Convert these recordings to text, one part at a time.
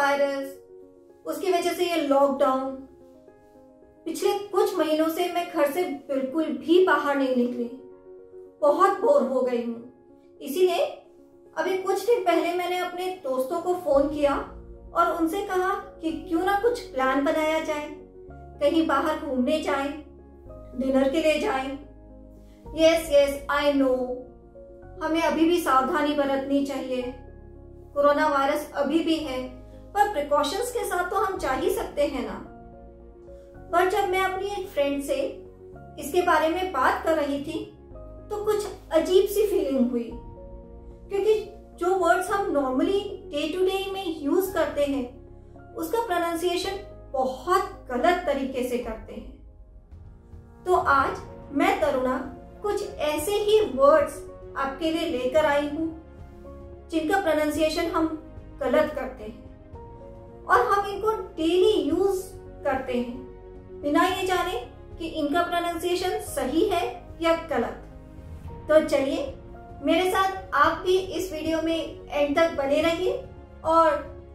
Virus, उसकी वजह से ये लॉकडाउन, पिछले कुछ महीनों से मैं घर से बिल्कुल भी बाहर नहीं निकली, बहुत बोर हो गई हूँ। इसीलिए अभी कुछ दिन पहले मैंने अपने दोस्तों को फोन किया और उनसे कहा कि क्यों ना कुछ प्लान बनाया जाए, कहीं बाहर घूमने जाएं, डिनर के लिए जाएं। यस आई नो, हमें अभी भी सावधानी बरतनी चाहिए, कोरोना वायरस अभी भी है, पर प्रिकॉशंस के साथ तो हम जा ही सकते हैं ना। पर जब मैं अपनी एक फ्रेंड से इसके बारे में बात कर रही थी तो कुछ अजीब सी फीलिंग हुई, क्योंकि जो वर्ड्स हम नॉर्मली डे टू डे में यूज करते हैं उसका प्रोनाउंसिएशन बहुत गलत तरीके से करते हैं। तो आज मैं तरुणा कुछ ऐसे ही वर्ड्स आपके लिए लेकर आई हूं जिनका प्रोनाउंसिएशन हम गलत करते हैं और हम इनको डेली यूज करते हैं बिना ये जाने कि इनका प्रोनाउंसिएशन सही है या गलत। तो चलिए मेरे साथ आप भी इस वीडियो में एंड तक बने रहिए और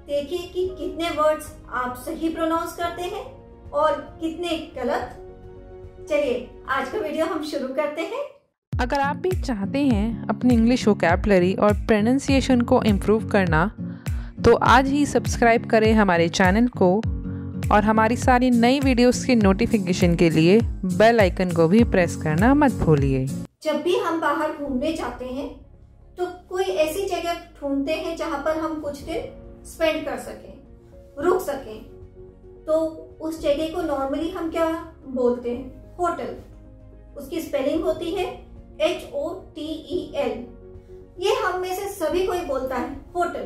देखिए कि कितने वर्ड्स आप सही प्रोनाउंस करते हैं और कितने गलत। चलिए आज का वीडियो हम शुरू करते हैं। अगर आप भी चाहते हैं अपनी इंग्लिश वोकैबुलरी और प्रोनाउंसिएशन को इम्प्रूव करना तो आज ही सब्सक्राइब करें हमारे चैनल को और हमारी सारी नई वीडियोस के नोटिफिकेशन के लिए बेल आइकन को भी प्रेस करना मत भूलिए। जब भी हम बाहर घूमने जाते हैं तो कोई ऐसी जगह ढूंढते हैं जहां पर हम कुछ दिन स्पेंड कर सकें, रुक सकें। तो उस जगह को नॉर्मली हम क्या बोलते हैं? होटल। उसकी स्पेलिंग होती है HOTEL। ये हम में से सभी कोई बोलता है होटल,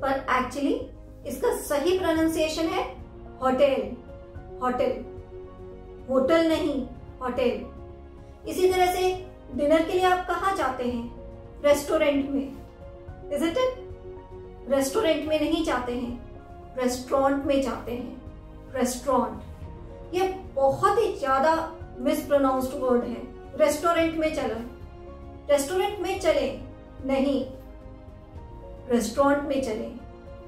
पर एक्चुअली इसका सही प्रोनाउंसिएशन है होटल। होटल, होटल नहीं, होटल। इसी तरह से डिनर के लिए आप कहाँ जाते हैं? रेस्टोरेंट में। Is it? रेस्टोरेंट में नहीं जाते हैं, रेस्टोरेंट में जाते हैं। रेस्टोरेंट ये बहुत ही ज्यादा मिसप्रोनाउंस्ड वर्ड है। रेस्टोरेंट में चलो, रेस्टोरेंट में चले नहीं, रेस्टोरेंट में चले।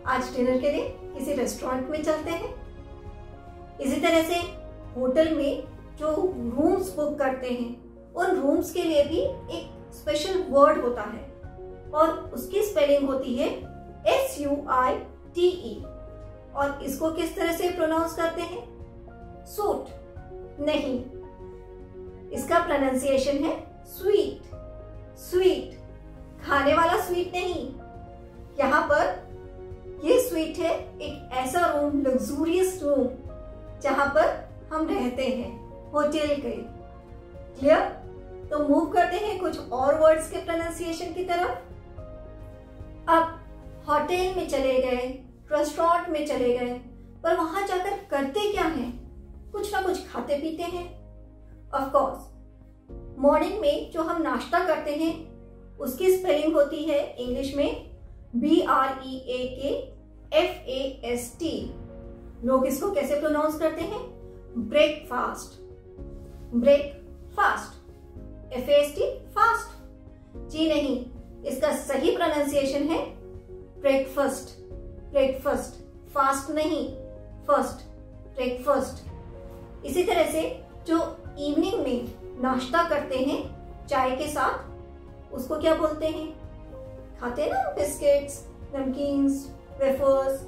आज डिनर के लिए किसी रेस्टोरेंट में चलते हैं। इसी तरह से होटल में जो रूम्स बुक करते हैं उन रूम्स के लिए भी एक स्पेशल वर्ड होता है और उसकी स्पेलिंग होती है SUITE। और इसको किस तरह से प्रोनाउंस करते हैं? सूट नहीं, इसका प्रोनाउंसिएशन है स्वीट। स्वीट, खाने वाला स्वीट नहीं। यहाँ पर ये स्वीट है एक ऐसा रूम, लग्जूरियस रूम जहां पर हम रहते हैं, होटल के। क्लियर? तो मूव करते हैं कुछ और वर्ड्स के प्रोनाउंसिएशन की तरफ। अब होटल में चले गए, रेस्टोरेंट में चले गए, पर वहां जाकर करते क्या हैं? कुछ ना कुछ खाते पीते हैं। ऑफ कोर्स मॉर्निंग में जो हम नाश्ता करते हैं उसकी स्पेलिंग होती है इंग्लिश में BREAKFAST। लोग इसको कैसे प्रोनाउंस करते हैं? ब्रेकफास्ट। Breakfast, FAST, fast. जी नहीं, इसका सही प्रोनाउंसिएशन है ब्रेकफास्ट। ब्रेकफास्ट, फास्ट नहीं, फर्स्ट, ब्रेकफास्ट। इसी तरह से जो इवनिंग में नाश्ता करते हैं चाय के साथ, उसको क्या बोलते हैं? खाते हैं ना बिस्किट्स, नमकीन्स, वेफर्स,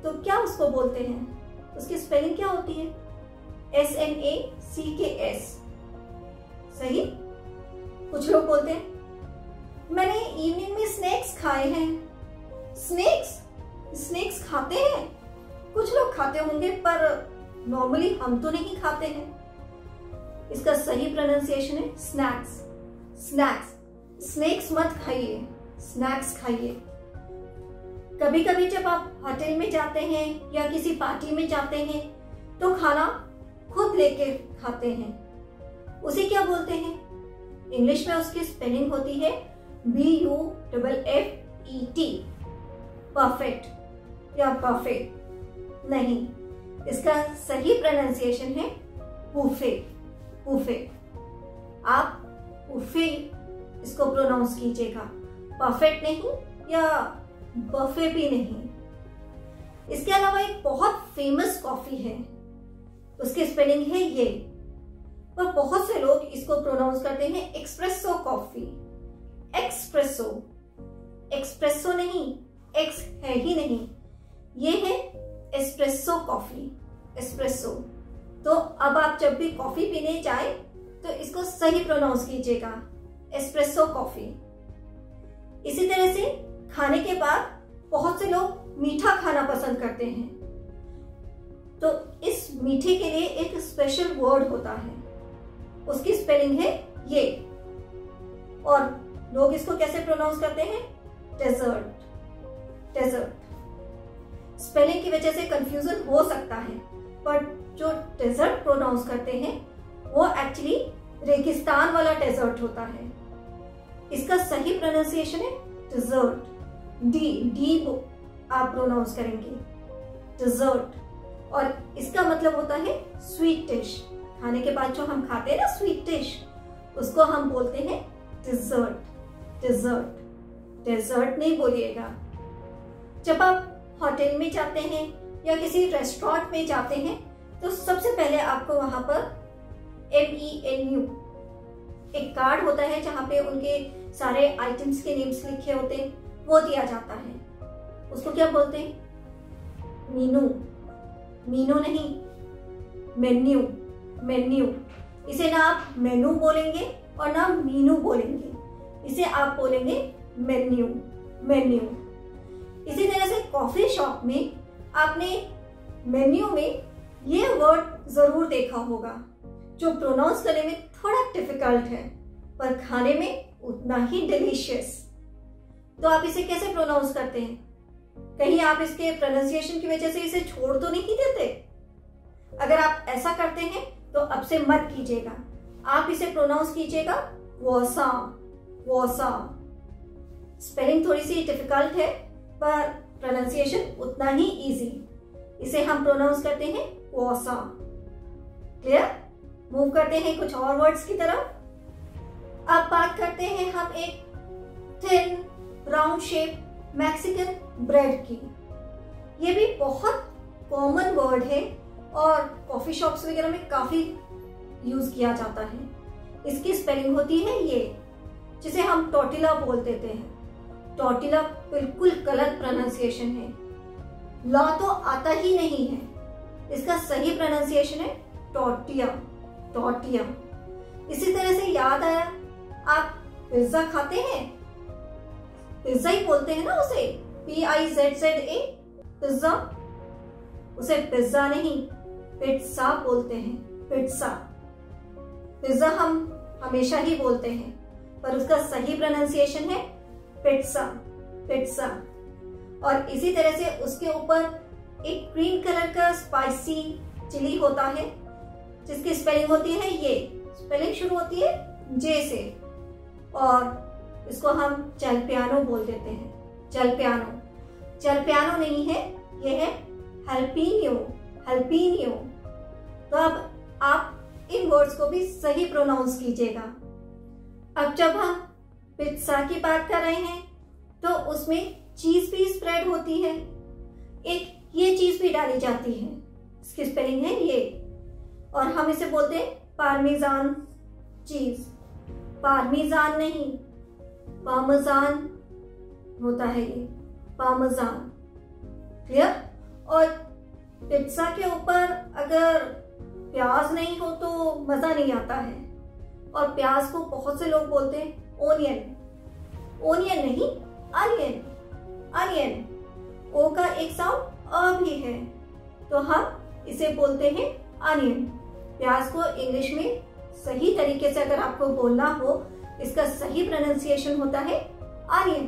तो क्या उसको बोलते हैं? उसकी स्पेलिंग क्या होती है? SNACKS। सही? कुछ लोग बोलते हैं मैंने इवनिंग में स्नैक्स खाए हैं। स्नैक्स, स्नैक्स खाते हैं? कुछ लोग खाते होंगे पर नॉर्मली हम तो नहीं खाते हैं। इसका सही प्रोनाउंसिएशन है स्नैक्स। स्नैक्स, स्नैक्स मत खाइए, स्नैक्स खाइए। कभी कभी जब आप होटल में जाते हैं या किसी पार्टी में जाते हैं तो खाना खुद लेके खाते हैं, उसे क्या बोलते हैं? इंग्लिश में उसकी स्पेलिंग होती है BUFFET। परफेक्ट या परफेक्ट नहीं, इसका सही प्रोनाउंसिएशन है बुफे। बुफे, आप बुफे इसको प्रोनाउंस कीजिएगा, परफेक्ट नहीं या बफे भी नहीं। इसके अलावा एक बहुत फेमस कॉफी है, उसकी स्पेलिंग है ये, पर बहुत से लोग इसको प्रोनाउंस करते हैं एक्सप्रेसो कॉफी। एक्सप्रेसो, एक्सप्रेसो नहीं, एक्स है ही नहीं, ये है एस्प्रेसो कॉफी, एस्प्रेसो। तो अब आप जब भी कॉफी पीने जाए तो इसको सही प्रोनाउंस कीजिएगा, एस्प्रेसो कॉफी। इसी तरह से खाने के बाद बहुत से लोग मीठा खाना पसंद करते हैं, तो इस मीठे के लिए एक स्पेशल वर्ड होता है, उसकी स्पेलिंग है ये, और लोग इसको कैसे प्रोनाउंस करते हैं, डेजर्ट, डेजर्ट। स्पेलिंग की वजह से कंफ्यूजन हो सकता है, पर जो डेजर्ट प्रोनाउंस करते हैं वो एक्चुअली रेगिस्तान वाला डेजर्ट होता है। इसका सही प्रोनाउंसिएशन है डेजर्ट, डी आप प्रोनाउंस करेंगे, डेजर्ट। और इसका मतलब होता है स्वीट डिश, खाने के बाद जो हम खाते हैं ना स्वीट डिश, उसको हम बोलते हैं डेजर्ट, डेजर्ट। डेजर्ट नहीं बोलिएगा। जब आप होटल में जाते हैं या किसी रेस्टोरेंट में जाते हैं तो सबसे पहले आपको वहां पर MENU एक कार्ड होता है जहां पे उनके सारे आइटम्स के नेम्स लिखे होते हैं, वो दिया जाता है। उसको क्या बोलते हैं, मीनू, मीनू नहीं, मेन्यू, मेन्यू। इसे ना आप मेनू बोलेंगे और ना मीनू बोलेंगे, इसे आप बोलेंगे मेन्यू, मेन्यू। इसी तरह से कॉफी शॉप में आपने मेन्यू में ये वर्ड जरूर देखा होगा जो प्रोनाउंस करने में थोड़ा डिफिकल्ट है पर खाने में उतना ही डिलीशियस। तो आप इसे कैसे प्रोनाउंस करते हैं? कहीं आप इसके प्रोनाउंसिएशन की वजह से इसे छोड़ तो नहीं देते? अगर आप ऐसा करते हैं तो अब से मत कीजिएगा, आप इसे प्रोनाउंस कीजिएगा वॉसा, वॉसा। स्पेलिंग थोड़ी सी डिफिकल्ट है पर प्रोनाउंसिएशन उतना ही इजी। इसे हम प्रोनाउंस करते हैं वॉसा। क्लियर? मूव करते हैं कुछ और वर्ड्स की तरफ। अब बात करते हैं हम एक thin round shape Mexican bread की। ये भी बहुत कॉमन वर्ड है और कॉफी शॉप्स वगैरह में काफी यूज किया जाता है। इसकी स्पेलिंग होती है ये, जिसे हम टॉर्टिला बोल देते हैं। टॉर्टिला बिल्कुल गलत प्रोनाउंसिएशन है, ला तो आता ही नहीं है। इसका सही प्रोनाउंसिएशन है टॉर्टिया, टॉर्टिया। इसी तरह से याद आया, आप पिज्जा खाते हैं, पिज्जा ही बोलते हैं ना उसे, PIZZA, पिज्जा। उसे पिज्जा नहीं पिज्जा बोलते हैं, पिज्जा। पिज्जा हम हमेशा ही बोलते हैं पर उसका सही प्रोनाउंसिएशन है पिज्जा, पिज्जा। और इसी तरह से उसके ऊपर एक ग्रीन कलर का स्पाइसी चिली होता है जिसकी स्पेलिंग होती है ये, स्पेलिंग शुरू होती है J से, और इसको हम जलपियानो बोल देते हैं, जलपियानो। जलपियानो नहीं है, ये है हैल्पीनियो, हैल्पीनियो। तो अब आप इन वर्ड्स को भी सही प्रोनाउंस कीजिएगा। अब जब हम पिज्जा की बात कर रहे हैं तो उसमें चीज भी स्प्रेड होती है, एक ये चीज भी डाली जाती है, इसकी स्पेलिंग है ये, और हम इसे बोलते हैं पार्मेजान चीज। पार्मेजान नहीं, पार्मेजान होता है ये, पार्मेजान। क्लियर? और पिज्जा के ऊपर अगर प्याज नहीं हो तो मजा नहीं आता है, और प्याज को बहुत से लोग बोलते हैं ओनियन, ओनियन नहीं अनियन, अनियन। ओ का एक साउंड अ भी है तो हम इसे बोलते हैं अनियन। प्याज को इंग्लिश में सही तरीके से अगर आपको बोलना हो, इसका सही प्रोनाउंसिएशन होता है अनियन।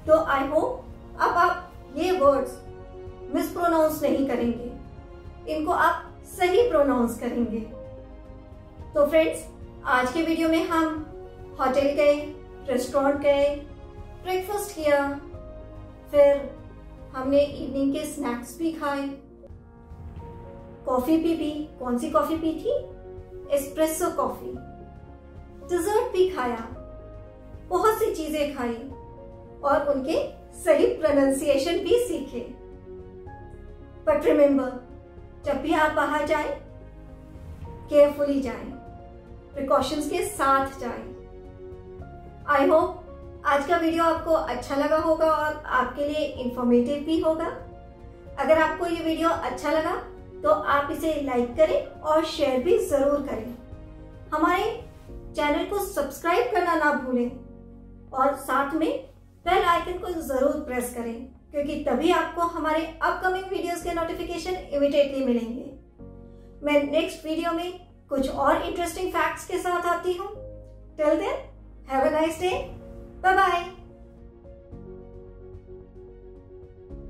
तो आई होप अब आप ये वर्ड्स मिसप्रोनाउंस नहीं करेंगे, इनको आप सही प्रोनाउंस करेंगे। तो फ्रेंड्स, आज के वीडियो में हम होटल गए, रेस्टोरेंट गए, ब्रेकफास्ट किया, फिर हमने इवनिंग के स्नैक्स भी खाए, कॉफी भी पी। कौन सी कॉफी पी थी? Espresso coffee. डिजर्ट भी खाया, बहुत सी चीजें खाई और उनके सही प्रोनाउंसिएशन भी सीखे। बट रिमेंबर, जब भी आप बाहर जाएं, केयरफुली जाएं, प्रिकॉशंस के साथ जाएं। आई होप आज का वीडियो आपको अच्छा लगा होगा और आपके लिए इंफॉर्मेटिव भी होगा। अगर आपको ये वीडियो अच्छा लगा तो आप इसे लाइक करें और शेयर भी जरूर करें। हमारे चैनल को सब्सक्राइब करना ना भूलें और साथ में बेल आइकन को जरूर प्रेस करें, क्योंकि तभी आपको हमारे अपकमिंग वीडियोस के नोटिफिकेशन इमीडिएटली मिलेंगे। मैं नेक्स्ट वीडियो में कुछ और इंटरेस्टिंग फैक्ट्स के साथ आती हूँ। Till then, have a nice day, bye bye.